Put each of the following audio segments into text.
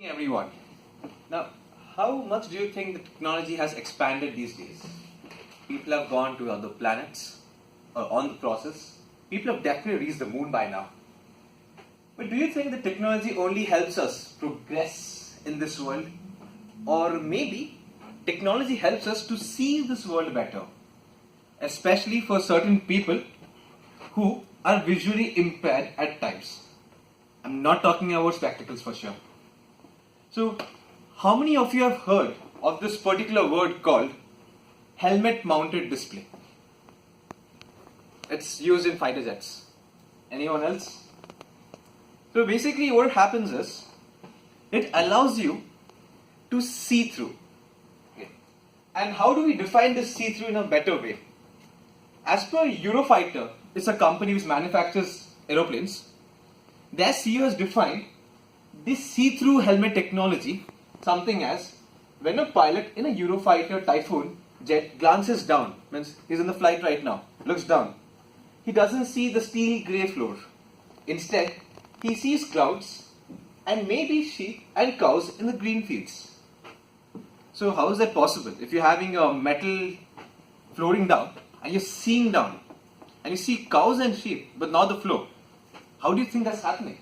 Everyone. Now, how much do you think the technology has expanded these days? People have gone to other planets or on the process. People have definitely reached the moon by now. But do you think the technology only helps us progress in this world? Or maybe technology helps us to see this world better, especially for certain people who are visually impaired at times. I'm not talking about spectacles for sure. So, how many of you have heard of this particular word called helmet mounted display? It's used in fighter jets. Anyone else? So basically what happens is, it allows you to see through. Okay. And how do we define this see through in a better way? As per Eurofighter, it's a company which manufactures aeroplanes. Their CEO has defined this see-through helmet technology something as when a pilot in a Eurofighter Typhoon jet glances down, means he's in the flight right now, looks down, he doesn't see the steel grey floor. Instead, he sees clouds and maybe sheep and cows in the green fields. So how is that possible? If you're having a metal flooring down and you're seeing down and you see cows and sheep but not the floor, how do you think that's happening?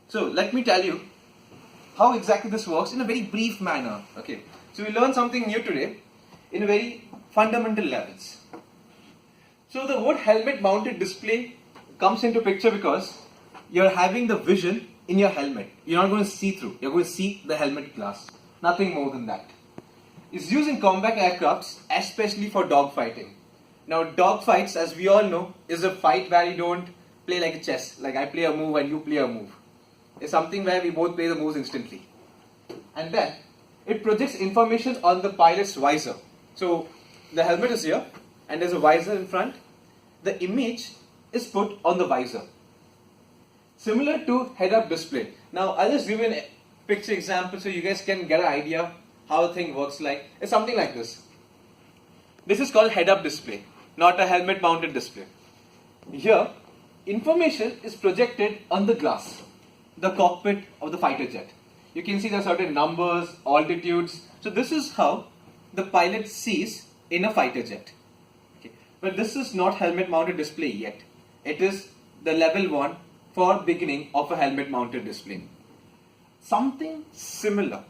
So let me tell you how exactly this works in a very brief manner. Okay. So we learned something new today in a very fundamental levels. So the word helmet mounted display comes into picture because you're having the vision in your helmet. You're not going to see through. You're going to see the helmet glass. Nothing more than that. It's used in combat aircrafts, especially for dogfighting. Now dogfights, as we all know, is a fight where you don't play like a chess. Like I play a move and you play a move. It's something where we both play the moves instantly. And then it projects information on the pilot's visor. So the helmet is here and there's a visor in front. The image is put on the visor. Similar to head-up display. Now I'll just give you a picture example so you guys can get an idea how the thing works like. It's something like this. This is called head-up display, not a helmet mounted display. Here, information is projected on the glass, the cockpit of the fighter jet. You can see there are certain numbers, altitudes. So this is how the pilot sees in a fighter jet. Okay. But this is not helmet mounted display yet. It is the level 1 for beginning of a helmet mounted display. Something similar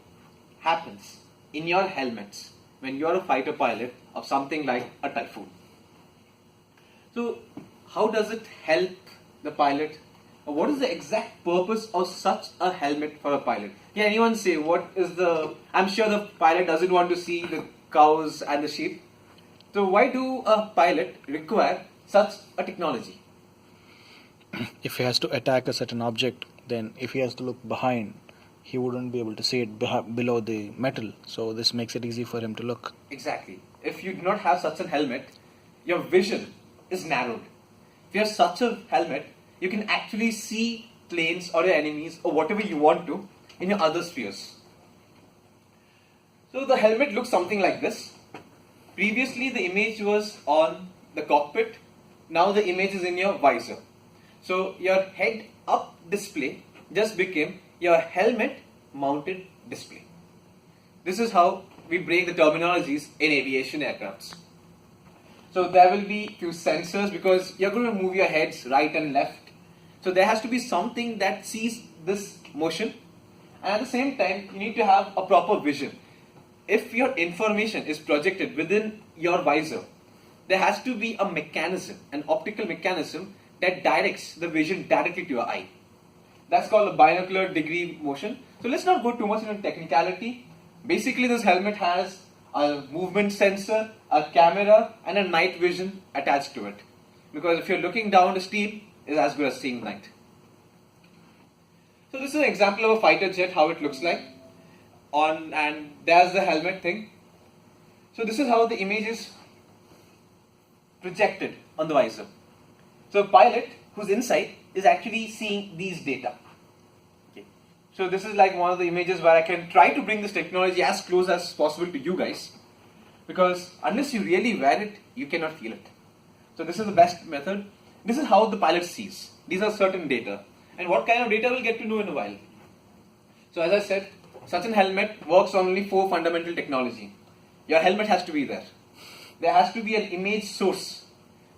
happens in your helmets when you are a fighter pilot of something like a Typhoon. So how does it help the pilot? What is the exact purpose of such a helmet for a pilot? Can anyone say what is the... I'm sure the pilot doesn't want to see the cows and the sheep. So why do a pilot require such a technology? If he has to attack a certain object, then if he has to look behind, he wouldn't be able to see it below the metal. So this makes it easy for him to look. Exactly. If you do not have such a helmet, your vision is narrowed. If you have such a helmet, you can actually see planes or your enemies or whatever you want to in your other spheres. So the helmet looks something like this. Previously the image was on the cockpit. Now the image is in your visor. So your head up display just became your helmet mounted display. This is how we break the terminologies in aviation aircrafts. So there will be few sensors because you're going to move your heads right and left. So there has to be something that sees this motion, and at the same time you need to have a proper vision. If your information is projected within your visor, there has to be a mechanism, an optical mechanism that directs the vision directly to your eye. That's called a binocular degree motion. So let's not go too much into technicality. Basically this helmet has a movement sensor, a camera and a night vision attached to it. Because if you're looking down the steel, it's as good as seeing night. So this is an example of a fighter jet, how it looks like. And there's the helmet thing. So this is how the image is projected on the visor. So a pilot who's inside is actually seeing these data. Okay. So this is like one of the images where I can try to bring this technology as close as possible to you guys. Because unless you really wear it, you cannot feel it. So this is the best method. This is how the pilot sees. These are certain data. And what kind of data we'll get to know in a while. So as I said, such an helmet works on only 4 fundamental technology. Your helmet has to be there. There has to be an image source.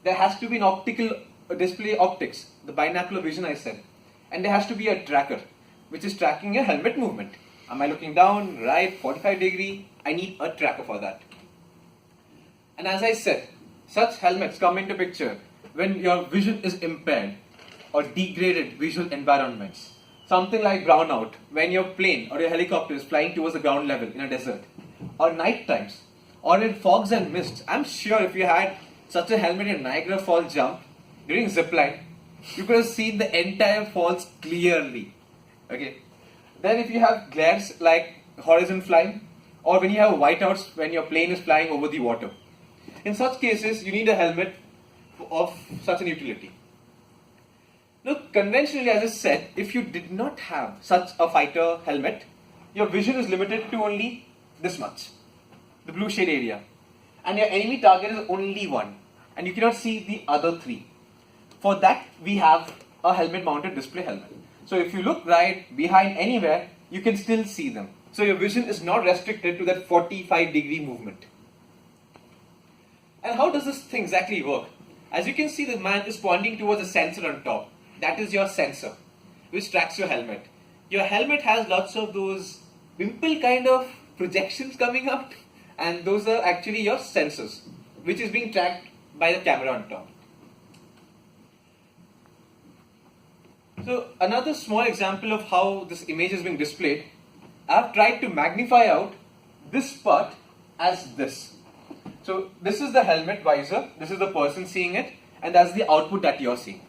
There has to be an optical display optics, the binocular vision I said. And there has to be a tracker, which is tracking your helmet movement. Am I looking down, right, 45 degree? I need a tracker for that. And as I said, such helmets come into picture when your vision is impaired or degraded visual environments. Something like brownout, when your plane or your helicopter is flying towards the ground level in a desert, or night times, or in fogs and mists. I'm sure if you had such a helmet in Niagara Falls jump during zipline, you could have seen the entire falls clearly. Okay. Then if you have glares like horizon flying, or when you have whiteouts when your plane is flying over the water. In such cases, you need a helmet of such an utility. Look, conventionally, as I said, if you did not have such a fighter helmet, your vision is limited to only this much, the blue shade area. And your enemy target is only one, and you cannot see the other 3. For that, we have a helmet-mounted display helmet. So if you look right, behind, anywhere, you can still see them. So your vision is not restricted to that 45 degree movement. And how does this thing exactly work? As you can see, the man is pointing towards a sensor on top. That is your sensor, which tracks your helmet. Your helmet has lots of those pimple kind of projections coming up, and those are actually your sensors, which is being tracked by the camera on top. So another small example of how this image is being displayed, I've tried to magnify out this part as this. So this is the helmet visor, this is the person seeing it, and that's the output that you're seeing.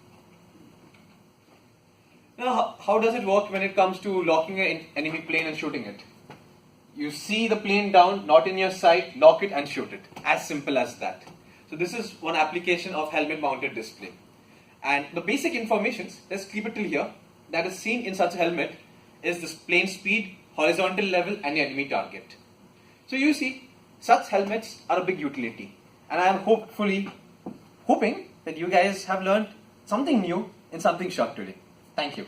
Now, how does it work when it comes to locking an enemy plane and shooting it? You see the plane down, not in your sight, lock it and shoot it. As simple as that. So this is one application of helmet mounted display. And the basic informations, let's keep it till here, that is seen in such a helmet is this plane speed, horizontal level and your enemy target. So you see, such helmets are a big utility. And I am hoping that you guys have learned something new in something short today. Thank you.